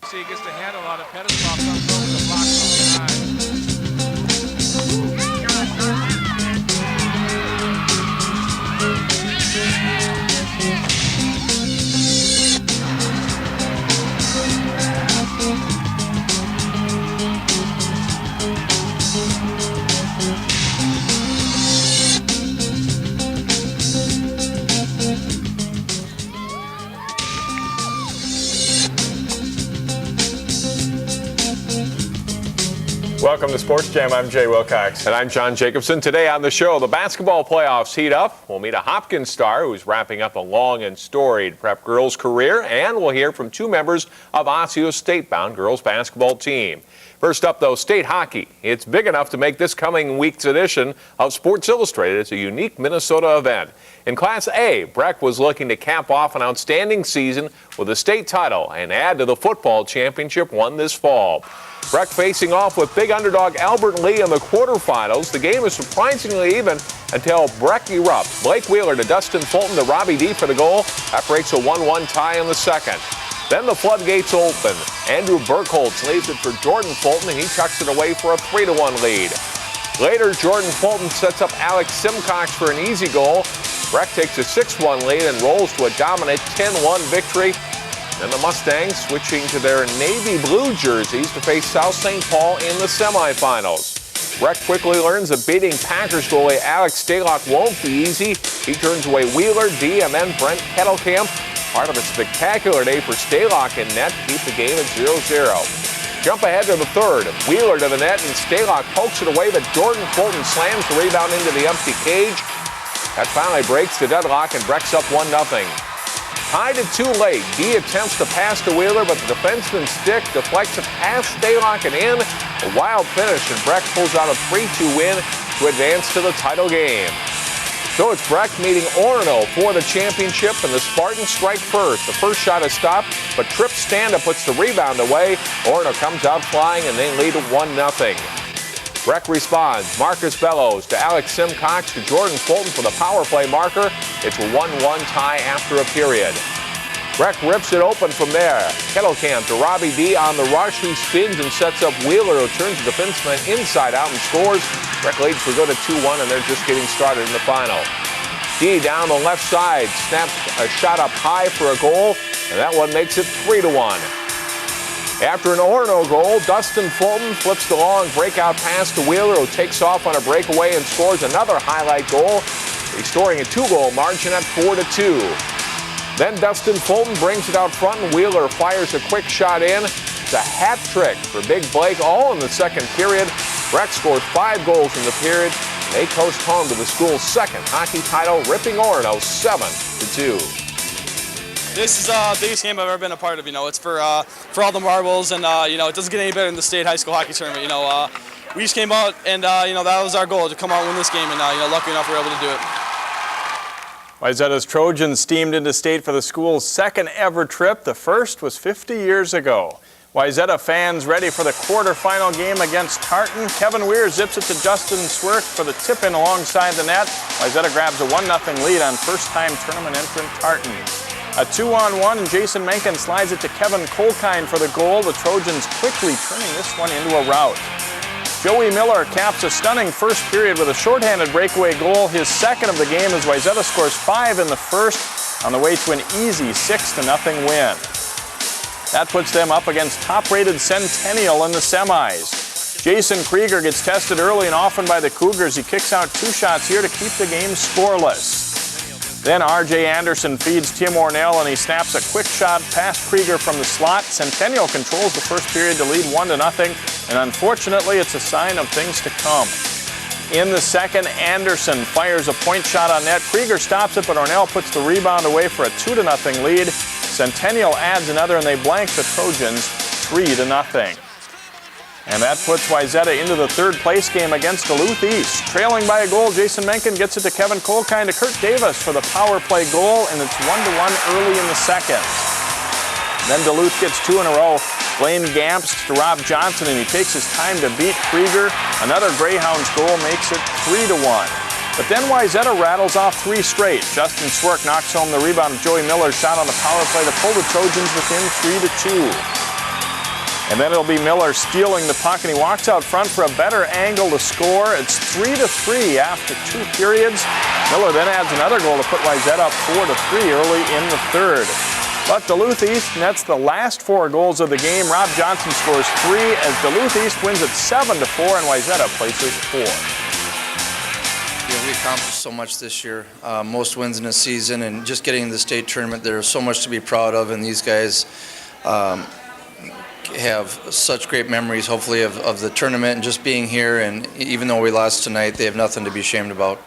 See, he gets the handle on it. Pettisball comes over the block from Welcome to Sports Jam. I'm Jay Wilcox. And I'm John Jacobson. Today on the show, the basketball playoffs heat up. We'll meet a Hopkins star who's wrapping up a long and storied prep girls career, and we'll hear from two members of Osceola's state-bound girls basketball team. First up, though, state hockey. It's big enough to make this coming week's edition of Sports Illustrated. It's a unique Minnesota event. In Class A, Breck was looking to cap off an outstanding season with a state title and add to the football championship won this fall. Breck facing off with big underdog Albert Lee in the quarterfinals. The game is surprisingly even until Breck erupts. Blake Wheeler to Dustin Fulton to Robbie D for the goal. That breaks a 1-1 tie in the second. Then the floodgates open. Andrew Burkholz leaves it for Jordan Fulton, and he tucks it away for a 3-1 lead. Later, Jordan Fulton sets up Alex Simcox for an easy goal. Breck takes a 6-1 lead and rolls to a dominant 10-1 victory. Then the Mustangs switching to their navy blue jerseys to face South St. Paul in the semifinals. Breck quickly learns that beating Packers goalie Alex Stalock won't be easy. He turns away Wheeler, D, and then Brent Kettlecamp. Part of a spectacular day for Stalock in net to keep the game at 0-0. Jump ahead to the third. Wheeler to the net, and Stalock pokes it away, but Jordan Fulton slams the rebound into the empty cage. That finally breaks the deadlock, and Breck's up 1-0. Tied at 2 late, D attempts to pass to Wheeler, but the defenseman's stick deflects it past Stalock and in. A wild finish, and Breck pulls out a 3-2 win to advance to the title game. So it's Breck meeting Orono for the championship, and the Spartans strike first. The first shot is stopped, but Tripp Standa puts the rebound away. Orono comes out flying, and they lead 1-0. Breck responds. Marcus Bellows to Alex Simcox to Jordan Fulton for the power play marker. It's a 1-1 tie after a period. Breck rips it open from there. Kettlecamp to Robbie D on the rush, who spins and sets up Wheeler, who turns the defenseman inside out and scores. Breck leads for good at 2-1, and they're just getting started in the final. D down the left side, snaps a shot up high for a goal, and that one makes it 3-1. After an Orono goal, Dustin Fulton flips the long breakout pass to Wheeler, who takes off on a breakaway and scores another highlight goal, restoring a 2-goal margin at 4-2. Then Dustin Fulton brings it out front, and Wheeler fires a quick shot in. It's a hat trick for Big Blake, all in the second period. Breck scores 5 goals in the period. They coast home to the school's second hockey title, ripping Orono 7-2. This is the biggest game I've ever been a part of. It's for all the marbles, and it doesn't get any better than the state high school hockey tournament. We just came out, and that was our goal, to come out and win this game, and lucky enough we were able to do it. Wayzata's Trojans steamed into state for the school's second ever trip. The first was 50 years ago. Wayzata fans ready for the quarterfinal game against Tartan. Kevin Weir zips it to Justin Swerk for the tip-in alongside the net. Wayzata grabs a 1-0 lead on first-time tournament entrant Tartan. A 2-on-1, and Jason Menken slides it to Kevin Colkine for the goal. The Trojans quickly turning this one into a rout. Joey Miller caps a stunning first period with a shorthanded breakaway goal, his second of the game, as Wayzata scores 5 in the first on the way to an easy 6-0 win. That puts them up against top-rated Centennial in the semis. Jason Krieger gets tested early and often by the Cougars. He kicks out 2 shots here to keep the game scoreless. Then R.J. Anderson feeds Tim Ornell, and he snaps a quick shot past Krieger from the slot. Centennial controls the first period to lead 1-0, and unfortunately it's a sign of things to come. In the second, Anderson fires a point shot on net. Krieger stops it, but Ornell puts the rebound away for a 2-0 lead. Centennial adds another, and they blank the Trojans 3-0. And that puts Wayzata into the third place game against Duluth East. Trailing by a goal, Jason Menken gets it to Kevin Colkine to Kurt Davis for the power play goal, and it's 1-1 early in the second. Then Duluth gets 2 in a row. Blaine Gamps to Rob Johnson, and he takes his time to beat Krieger. Another Greyhounds goal makes it 3-1. But then Wayzata rattles off 3 straight. Justin Swerk knocks home the rebound of Joey Miller's shot on the power play to pull the Trojans within 3-2. And then it'll be Miller stealing the puck, and he walks out front for a better angle to score. It's 3-3 after 2 periods. Miller then adds another goal to put Wayzata up 4-3 early in the third. But Duluth East nets the last 4 goals of the game. Rob Johnson scores 3 as Duluth East wins it 7-4, and Wayzata places 4. Yeah, we accomplished so much this year, most wins in a season, and just getting to the state tournament, there's so much to be proud of, and these guys have such great memories, hopefully, of the tournament and just being here, and even though we lost tonight, they have nothing to be ashamed about.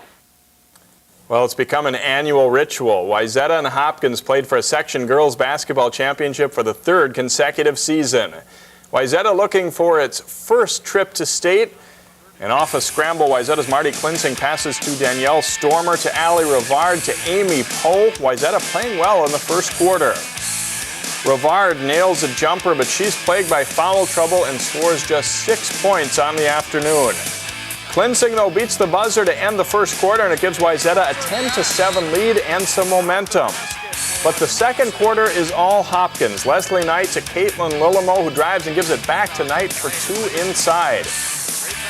Well, it's become an annual ritual. Wayzata and Hopkins played for a section girls basketball championship for the 3rd consecutive season. Wayzata looking for its first trip to state. And off a scramble, Wayzata's Marty Klinsing passes to Danielle Stormer, to Allie Rivard, to Amy Poe. Wayzata playing well in the first quarter. Rivard nails a jumper, but she's plagued by foul trouble and scores just 6 points on the afternoon. Klinsing, though, beats the buzzer to end the first quarter, and it gives Wayzata a 10-7 lead and some momentum. But the second quarter is all Hopkins. Leslie Knight to Caitlin Lillimo, who drives and gives it back to Knight for 2 inside.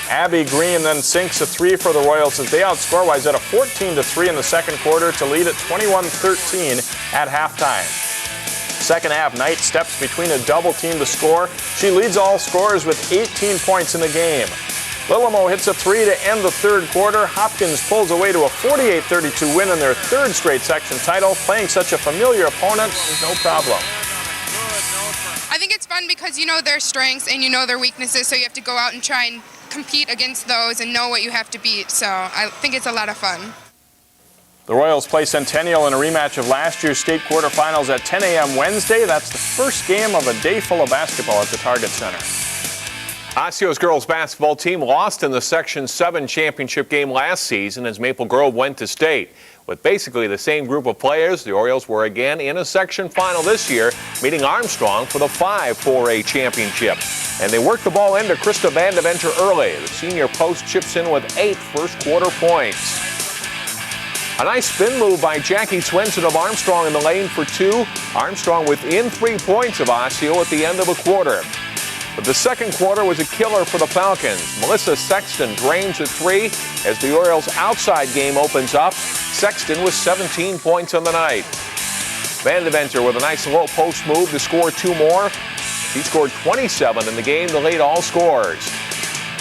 Abby Green then sinks a 3 for the Royals as they outscore Wayzata 14-3 in the second quarter to lead at 21-13 at halftime. Second half, Knight steps between a double team to score. She leads all scorers with 18 points in the game. Lillimo hits a 3 to end the third quarter. Hopkins pulls away to a 48-32 win in their 3rd straight section title. Playing such a familiar opponent is no problem. I think it's fun because you know their strengths and you know their weaknesses, so you have to go out and try and compete against those and know what you have to beat. So I think it's a lot of fun. The Royals play Centennial in a rematch of last year's state quarterfinals at 10 a.m. Wednesday. That's the first game of a day full of basketball at the Target Center. Osceola's girls basketball team lost in the Section 7 championship game last season as Maple Grove went to state. With basically the same group of players, the Orioles were again in a section final this year, meeting Armstrong for the 5-4A championship. And they worked the ball into Krista Vandeventer early. The senior post chips in with 8 first quarter points. A nice spin move by Jackie Swenson of Armstrong in the lane for 2. Armstrong within 3 points of Osseo at the end of a quarter. But the second quarter was a killer for the Falcons. Melissa Sexton drains a 3 as the Orioles' outside game opens up. Sexton with 17 points on the night. Vandeventer with a nice low post move to score 2 more. She scored 27 in the game to lead all scorers.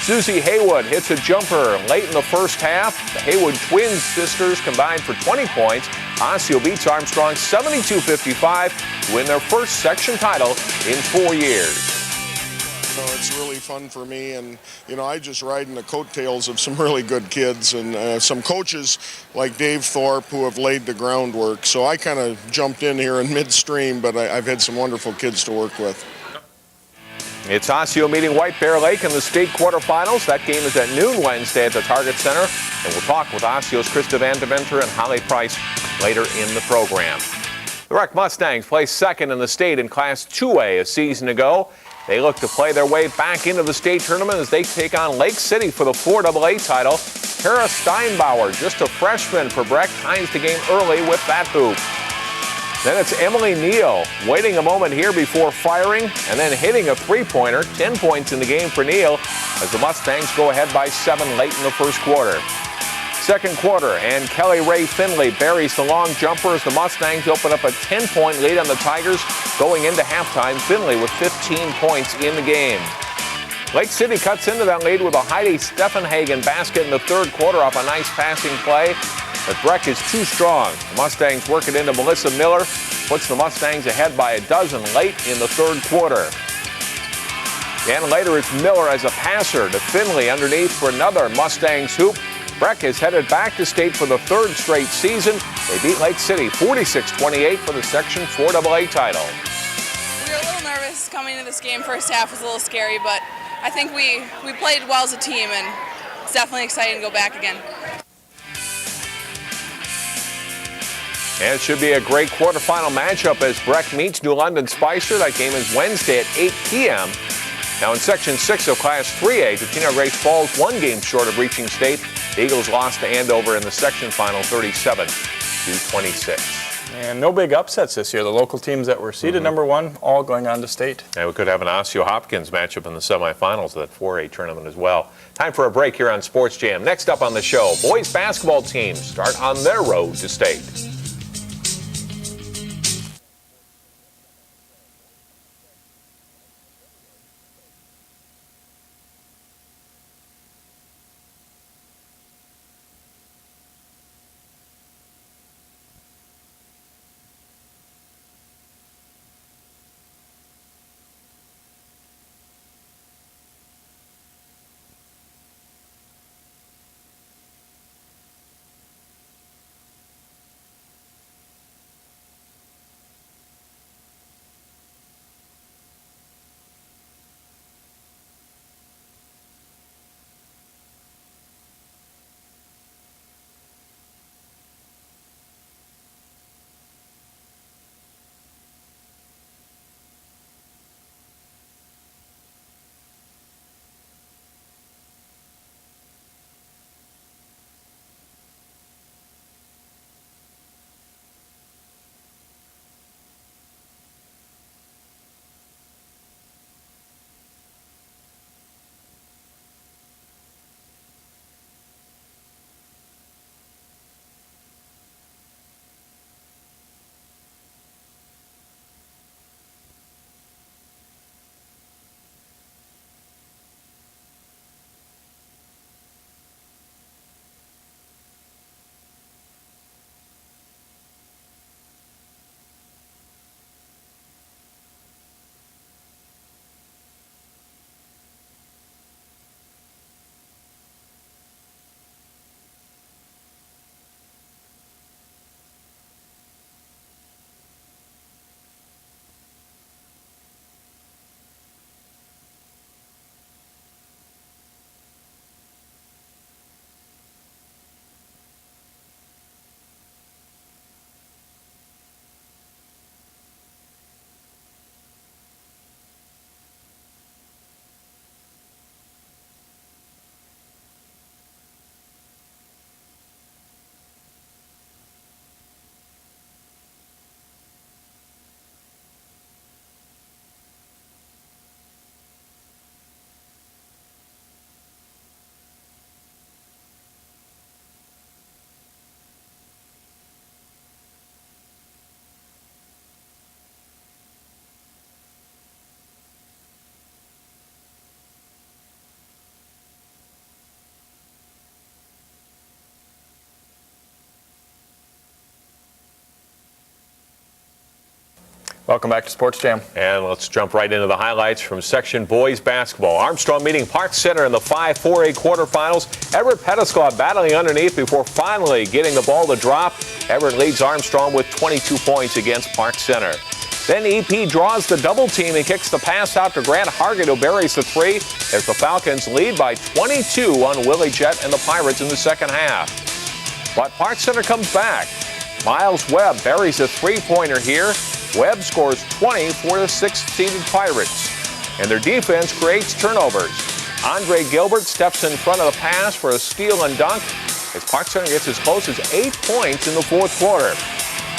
Susie Haywood hits a jumper late in the first half. The Haywood twin sisters combined for 20 points. Osseo beats Armstrong 72-55 to win their first section title in 4 years. So it's really fun for me, and I just ride in the coattails of some really good kids and some coaches like Dave Thorpe who have laid the groundwork. So I kind of jumped in here in midstream, but I've had some wonderful kids to work with. It's Osseo meeting White Bear Lake in the state quarterfinals. That game is at noon Wednesday at the Target Center, and we'll talk with Osceo's Krista Vandeventer and Holly Price later in the program. The Rec Mustangs placed 2nd in the state in Class 2A a season ago. They look to play their way back into the state tournament as they take on Lake City for the 4AA title. Kara Steinbauer, just a freshman for Breck, ties the game early with that hoop. Then it's Emily Neal waiting a moment here before firing and then hitting a 3-pointer. 10 points in the game for Neal as the Mustangs go ahead by 7 late in the first quarter. Second quarter, and Kelly Ray Finley buries the long jumper as the Mustangs open up a 10-point lead on the Tigers going into halftime. Finley with 15 points in the game. Lake City cuts into that lead with a Heidi Steffenhagen basket in the third quarter off a nice passing play. But Breck is too strong. The Mustangs work it into Melissa Miller, puts the Mustangs ahead by a dozen late in the third quarter. And later it's Miller as a passer to Finley underneath for another Mustangs hoop. Breck is headed back to state for the 3rd straight season. They beat Lake City 46-28 for the Section 4AA title. We were a little nervous coming into this game. First half was a little scary, but I think we played well as a team, and it's definitely exciting to go back again. And it should be a great quarterfinal matchup as Breck meets New London Spicer. That game is Wednesday at 8 p.m. Now in Section 6 of Class 3A, Totino Grace falls 1 game short of reaching state. The Eagles lost to Andover in the section final 37-26. And no big upsets this year. The local teams that were seeded number 1, all going on to state. And we could have an Osseo-Hopkins matchup in the semifinals of that 4A tournament as well. Time for a break here on Sports Jam. Next up on the show, boys basketball teams start on their road to state. Welcome back to Sports Jam. And let's jump right into the highlights from section boys basketball. Armstrong meeting Park Center in the 5-4A quarterfinals. Everett Pettiscott battling underneath before finally getting the ball to drop. Everett leads Armstrong with 22 points against Park Center. Then EP draws the double team and kicks the pass out to Grant Hargett, who buries the three as the Falcons lead by 22 on Willie Jett and the Pirates in the second half. But Park Center comes back. Miles Webb buries a three-pointer here. Webb scores 20 for the sixth-seeded Pirates. And their defense creates turnovers. Andre Gilbert steps in front of the pass for a steal and dunk as Park Center gets as close as 8 points in the fourth quarter.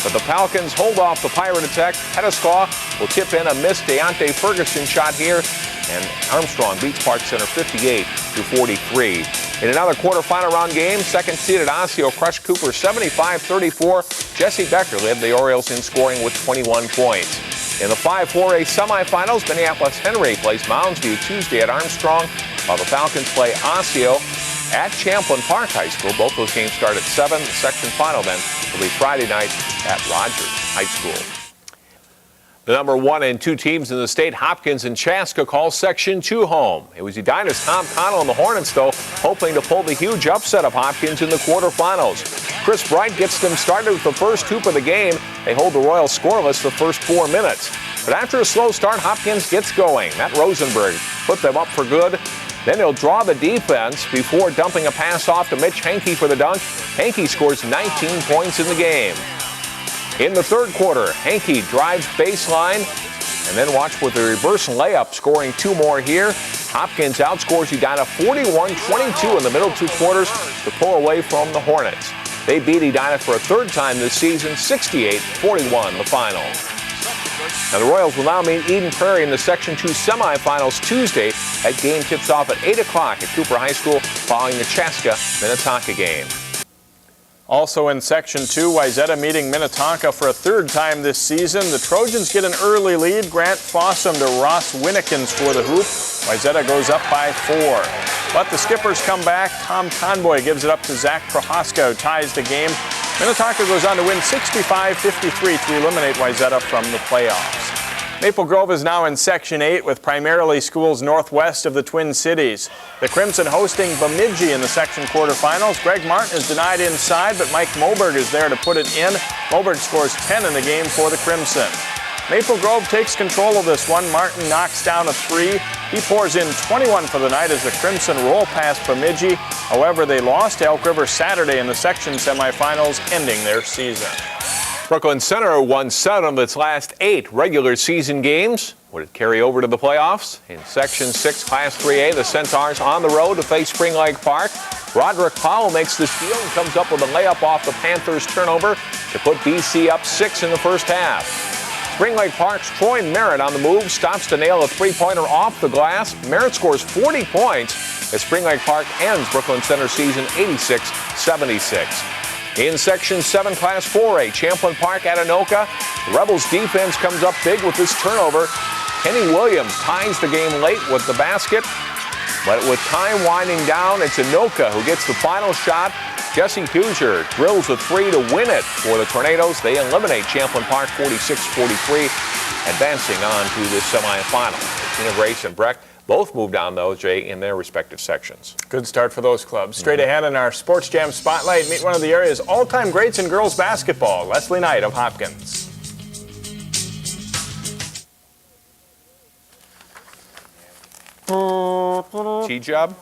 But the Falcons hold off the Pirate attack. Pettiscott will tip in a missed Deontay Ferguson shot here, and Armstrong beats Park Center 58-43. In another quarterfinal round game, second-seeded Osseo crushed Cooper 75-34. Jesse Becker led the Orioles in scoring with 21 points. In the 5-4A semifinals, Minneapolis-Henry plays Mounds View Tuesday at Armstrong, while the Falcons play Osseo at Champlin Park High School. Both those games start at 7. The section final then will be Friday night at Rogers High School. The number 1 and 2 teams in the state, Hopkins and Chaska, call Section 2 home. It was Edina's Tom Connell and the Hornets, though, hoping to pull the huge upset of Hopkins in the quarterfinals. Chris Bright gets them started with the first hoop of the game. They hold the Royals scoreless the first 4 minutes. But after a slow start, Hopkins gets going. Matt Rosenberg put them up for good. Then he'll draw the defense before dumping a pass off to Mitch Hankey for the dunk. Hankey scores 19 points in the game. In the third quarter, Hankey drives baseline, and then watch with a reverse layup, scoring 2 more here. Hopkins outscores Edina 41-22 in the middle 2 quarters to pull away from the Hornets. They beat Edina for a third time this season, 68-41 the final. Now the Royals will now meet Eden Prairie in the Section 2 semifinals Tuesday. That game tips off at 8 o'clock at Cooper High School following the Chaska-Minnetonka game. Also in Section 2, Wayzata meeting Minnetonka for a third time this season. The Trojans get an early lead. Grant Fossum to Ross Winnikins for the hoop. Wayzata goes up by 4. But the Skippers come back. Tom Conboy gives it up to Zach Prohaska, who ties the game. Minnetonka goes on to win 65-53 to eliminate Wayzata from the playoffs. Maple Grove is now in Section 8 with primarily schools northwest of the Twin Cities. The Crimson hosting Bemidji in the section quarterfinals. Greg Martin is denied inside, but Mike Moberg is there to put it in. Moberg scores 10 in the game for the Crimson. Maple Grove takes control of this one. Martin knocks down a 3. He pours in 21 for the night as the Crimson roll past Bemidji. However, they lost to Elk River Saturday in the section semifinals, ending their season. Brooklyn Center won 7 of its last 8 regular season games. Would it carry over to the playoffs? In Section 6, Class 3A, the Centaurs on the road to face Spring Lake Park. Roderick Powell makes the steal and comes up with a layup off the Panthers' turnover to put BC up 6 in the first half. Spring Lake Park's Troy Merritt on the move stops to nail a three-pointer off the glass. Merritt scores 40 points as Spring Lake Park ends Brooklyn Center season 86-76. In Section 7, Class 4A, Champlin Park at Anoka. The Rebels defense comes up big with this turnover. Kenny Williams ties the game late with the basket. But with time winding down, it's Anoka who gets the final shot. Jesse Huger drills a 3 to win it for the Tornadoes. They eliminate Champlin Park 46-43, advancing on to the semifinal. Tina Grace and Breck both moved on, though, Jay, in their respective sections. Good start for those clubs. Straight ahead in our Sports Jam Spotlight, meet one of the area's all-time greats in girls basketball, Leslie Knight of Hopkins. T-Job.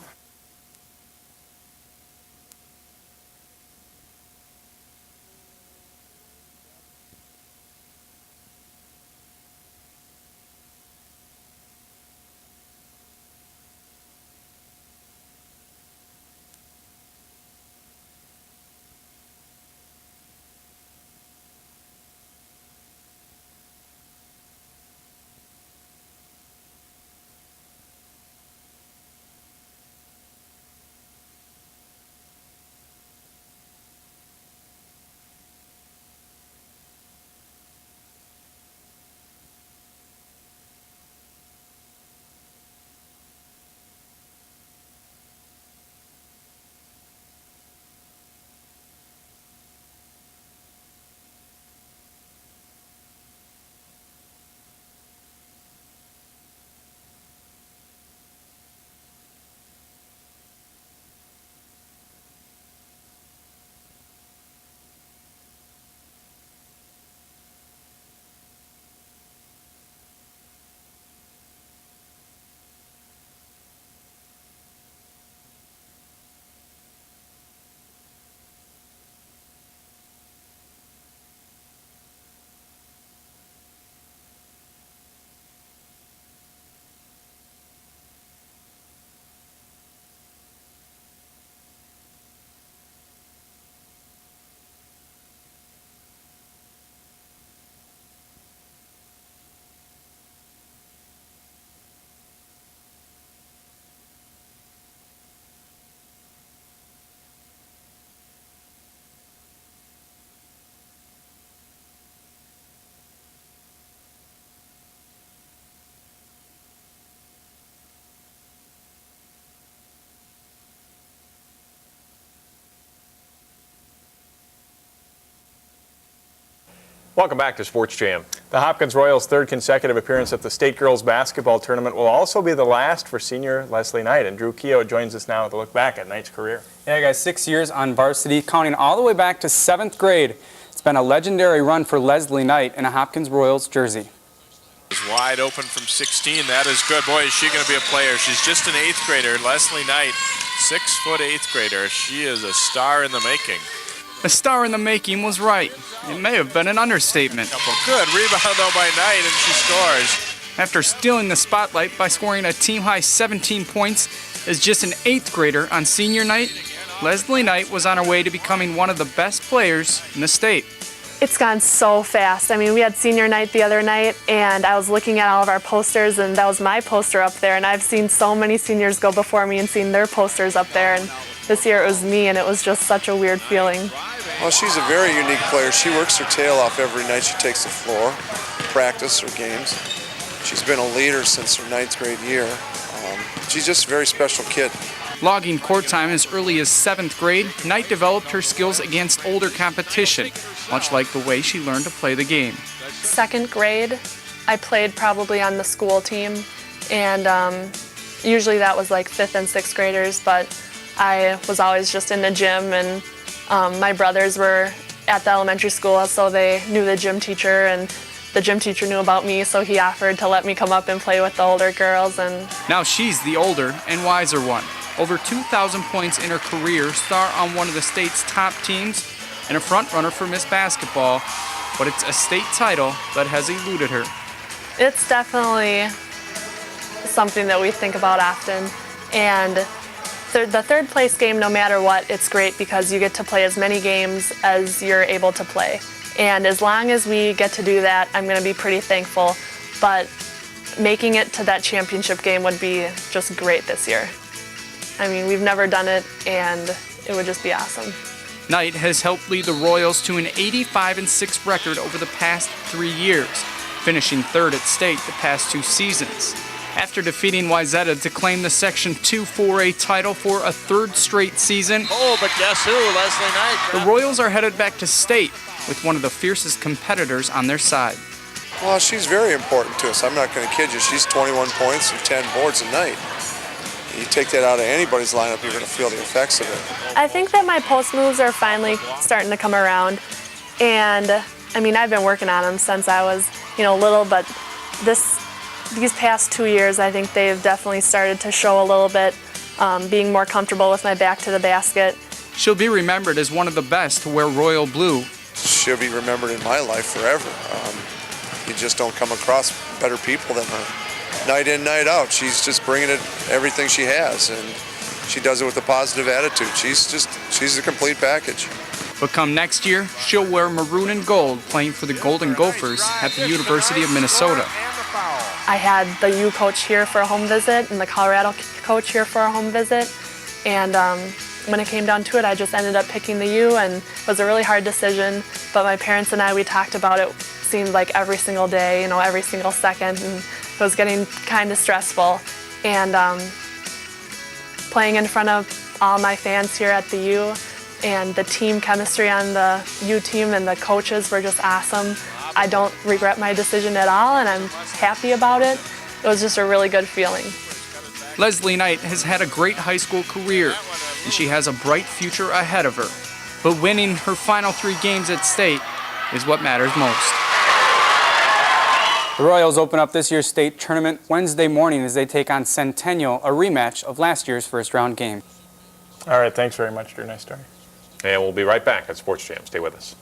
Welcome back to Sports Jam. The Hopkins Royals' third consecutive appearance at the State Girls Basketball Tournament will also be the last for senior Leslie Knight. And Drew Keough joins us now with a look back at Knight's career. Yeah, guys, 6 years on varsity, counting all the way back to 7th grade. It's been a legendary run for Leslie Knight in a Hopkins Royals jersey. Is wide open from 16. That is good. Boy, is she going to be a player. She's just an 8th grader. Leslie Knight, 6-foot 8th grader. She is a star in the making. A star in the making was right. It may have been an understatement. Good rebound, though, by Knight, and she scores. After stealing the spotlight by scoring a team-high 17 points as just an 8th grader on senior night, Leslie Knight was on her way to becoming one of the best players in the state. It's gone so fast. I mean, we had senior night the other night, and I was looking at all of our posters, and that was my poster up there, and I've seen so many seniors go before me and seen their posters up there, and this year it was me, and it was just such a weird feeling. Well, she's a very unique player. She works her tail off every night she takes the floor, practice or games. She's been a leader since her 9th grade year. She's just a very special kid. Logging court time as early as 7th grade, Knight developed her skills against older competition, much like the way she learned to play the game. 2nd grade, I played probably on the school team, and usually that was like 5th and 6th graders, but I was always just in the gym, and my brothers were at the elementary school, so they knew the gym teacher, and the gym teacher knew about me, so he offered to let me come up and play with the older girls. And now she's the older and wiser one. Over 2,000 points in her career, star on one of the state's top teams, and a front-runner for Miss Basketball, but it's a state title that has eluded her. It's definitely something that we think about often, and the 3rd place game, no matter what, it's great because you get to play as many games as you're able to play. And as long as we get to do that, I'm going to be pretty thankful, but making it to that championship game would be just great this year. I mean, we've never done it, and it would just be awesome. Knight has helped lead the Royals to an 85-6 record over the past 3 years, finishing 3rd at state the past 2 seasons. After defeating Wayzata to claim the Section 2 4A title for a 3rd straight season, but guess who? Leslie Knight. The Royals are headed back to state with one of the fiercest competitors on their side. Well, she's very important to us. I'm not going to kid you. She's 21 points and 10 boards a night. You take that out of anybody's lineup, you're going to feel the effects of it. I think that my post moves are finally starting to come around, and I mean, I've been working on them since I was, little, but these past 2 years, I think they've definitely started to show a little bit, being more comfortable with my back to the basket. She'll be remembered as one of the best to wear royal blue. She'll be remembered in my life forever. You just don't come across better people than her. Night in, night out, she's just bringing it everything she has, and she does it with a positive attitude. She's a complete package. But come next year, she'll wear maroon and gold, playing for the Golden Gophers at the University of Minnesota. I had the U coach here for a home visit and the Colorado coach here for a home visit, and when it came down to it, I just ended up picking the U, and it was a really hard decision, but my parents and I, we talked about it, seemed like every single day, every single second, and it was getting kind of stressful. And playing in front of all my fans here at the U, and the team chemistry on the U team and the coaches were just awesome. I don't regret my decision at all, and I'm happy about it. It was just a really good feeling. Leslie Knight has had a great high school career, and she has a bright future ahead of her. But winning her final 3 games at state is what matters most. The Royals open up this year's state tournament Wednesday morning as they take on Centennial, a rematch of last year's first-round game. All right, thanks very much, Drew. Nice story. And we'll be right back at Sports Jam. Stay with us.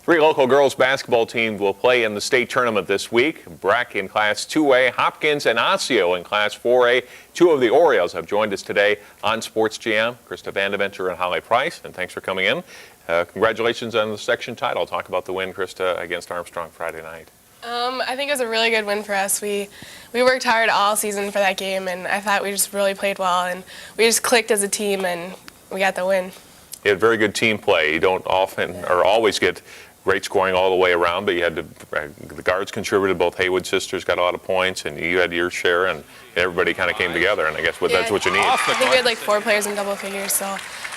3 local girls basketball teams will play in the state tournament this week. Breck in Class 2A, Hopkins and Osseo in Class 4A. 2 of the Orioles have joined us today on Sports Jam. Krista Vandeventer and Holly Price, and thanks for coming in. Congratulations on the section title. Talk about the win, Krista, against Armstrong Friday night. I think it was a really good win for us. We worked hard all season for that game, and I thought we just really played well, and we just clicked as a team, and we got the win. You had very good team play. You don't often or always get great scoring all the way around, but you had the guards contributed. Both Haywood sisters got a lot of points, and you had your share, and everybody kind of came together, and I guess that's what you need. I think we had like 4 players in double figures, so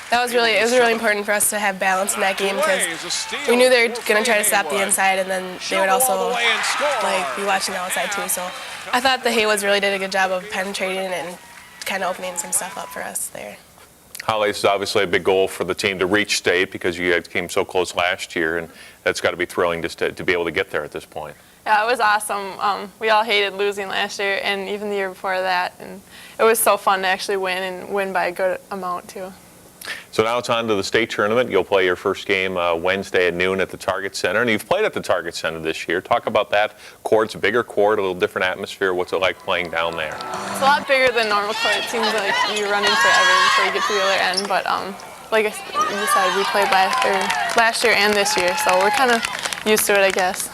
it was really important for us to have balance in that game because we knew they were going to try to stop the inside, and then they would also be watching the outside too. So I thought the Haywoods really did a good job of penetrating and kind of opening some stuff up for us there. Holly, this is obviously a big goal for the team to reach state because you guys came so close last year, and that's got to be thrilling just to be able to get there at this point. Yeah, it was awesome. We all hated losing last year and even the year before that, and it was so fun to actually win and win by a good amount too. So now it's on to the state tournament. You'll play your first game Wednesday at noon at the Target Center, and you've played at the Target Center this year. Talk about that court. It's a bigger court, a little different atmosphere. What's it like playing down there? It's a lot bigger than normal court. It seems like you're running forever before you get to the other end, but like you said, we played last year and this year, so we're kind of used to it, I guess.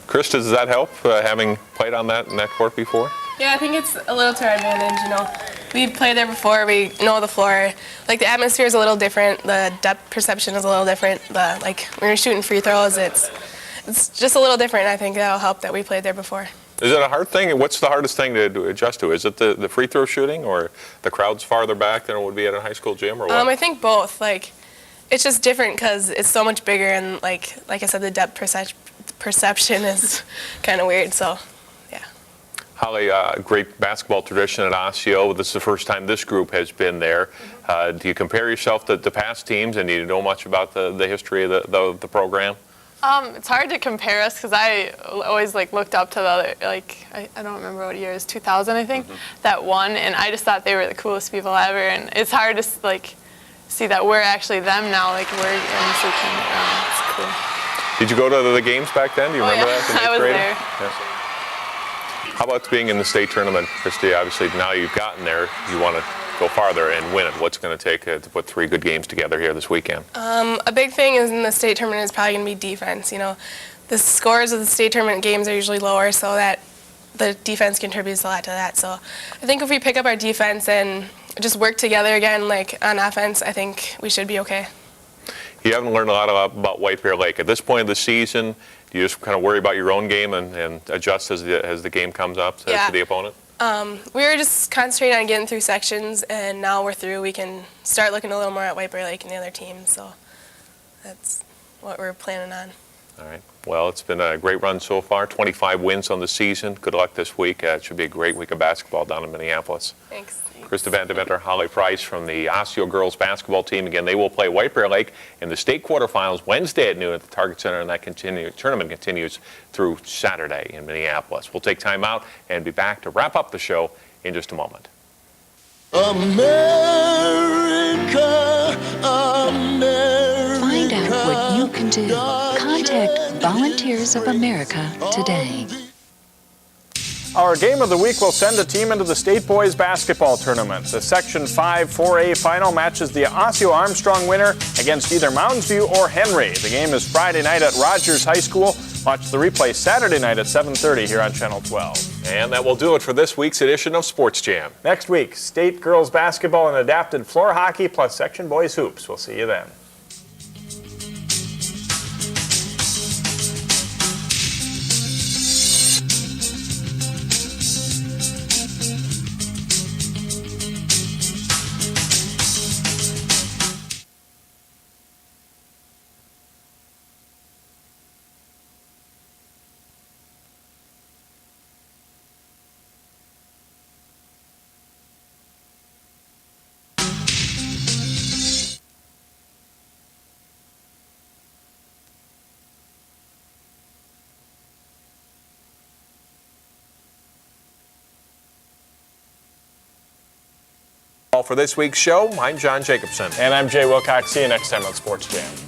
Krista, does that help, having played on that court before? Yeah, I think it's a little to our advantage, you know. We've played there before, we know the floor. Like, the atmosphere is a little different, the depth perception is a little different. When you're shooting free throws, it's just a little different. I think that'll help that we played there before. Is it a hard thing? What's the hardest thing to adjust to? Is it the free throw shooting, or the crowd's farther back than it would be at a high school gym, or what? I think both. It's just different because it's so much bigger, and like I said, the depth perception is kind of weird, so. Holly, great basketball tradition at Osseo. This is the first time this group has been there. Do you compare yourself to past teams, and do you know much about the history of the program? It's hard to compare us because I always looked up to the other, I don't remember what year it was, 2000 I think, that won, and I just thought they were the coolest people ever, and it's hard to see that we're actually them now, we're in the state tournament. It's cool. Did you go to the games back then? Do you remember that? I was there. Yeah. How about being in the state tournament, Christy? Obviously, now you've gotten there, you want to go farther and win it. What's going to take to put 3 good games together here this weekend? A big thing is in the state tournament is probably going to be defense. You know, the scores of the state tournament games are usually lower, so that the defense contributes a lot to that. So I think if we pick up our defense and just work together again, on offense, I think we should be okay. You haven't learned a lot about White Bear Lake. At this point of the season, do you just kind of worry about your own game and adjust as the game comes up to the opponent? We were just concentrating on getting through sections, and now we're through. We can start looking a little more at White Bear Lake and the other teams, so that's what we're planning on. All right. Well, it's been a great run so far. 25 wins on the season. Good luck this week. It should be a great week of basketball down in Minneapolis. Thanks. Krista Vandeventer, Holly Price from the Osseo girls basketball team. Again, they will play White Bear Lake in the state quarterfinals Wednesday at noon at the Target Center, and that tournament continues through Saturday in Minneapolis. We'll take time out and be back to wrap up the show in just a moment. America, America. Find out what you can do. Contact Volunteers of America today. Our game of the week will send a team into the state boys basketball tournament. The Section 5 4A final matches the Osseo Armstrong winner against either Mounds View or Henry. The game is Friday night at Rogers High School. Watch the replay Saturday night at 7:30 here on Channel 12. And that will do it for this week's edition of Sports Jam. Next week, state girls basketball and adapted floor hockey plus section boys hoops. We'll see you then. All for this week's show, I'm John Jacobson. And I'm Jay Wilcox. See you next time on Sports Jam.